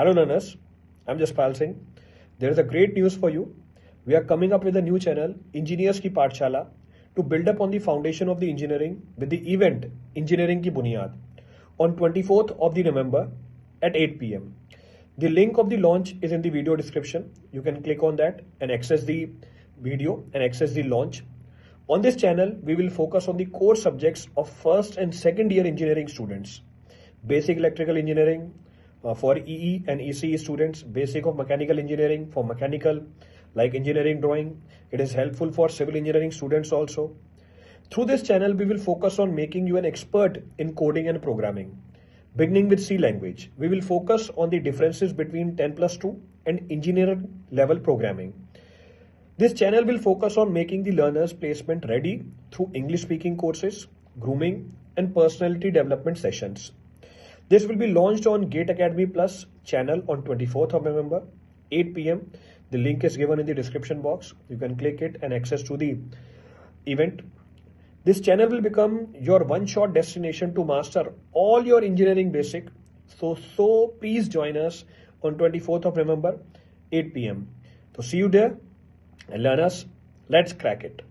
Hello learners, I'm Jaspal Singh. There is a great news for you. We are coming up with a new channel, Engineers Ki Pathshala, to build up on the foundation of the engineering with the event Engineering Ki Buniyad on 24th of the November at 8 p.m. The link of the launch is in the video description. You can click on that and access the video and access the launch. On this channel, we will focus on the core subjects of first and second year engineering students. Basic electrical engineering for EE and ECE students, basic of mechanical engineering for mechanical like engineering drawing. It is helpful for civil engineering students also. Through this channel, we will focus on making you an expert in coding and programming. Beginning with C language, we will focus on the differences between 10+2 and engineer level programming. This channel will focus on making the learners placement ready through English speaking courses, grooming and personality development sessions. This will be launched on Gate Academy Plus channel on 24th of November, 8 p.m. The link is given in the description box. You can click it and access to the event. This channel will become your one-shot destination to master all your engineering basic. So please join us on 24th of November, 8 p.m. So see you there and learners, let's crack it.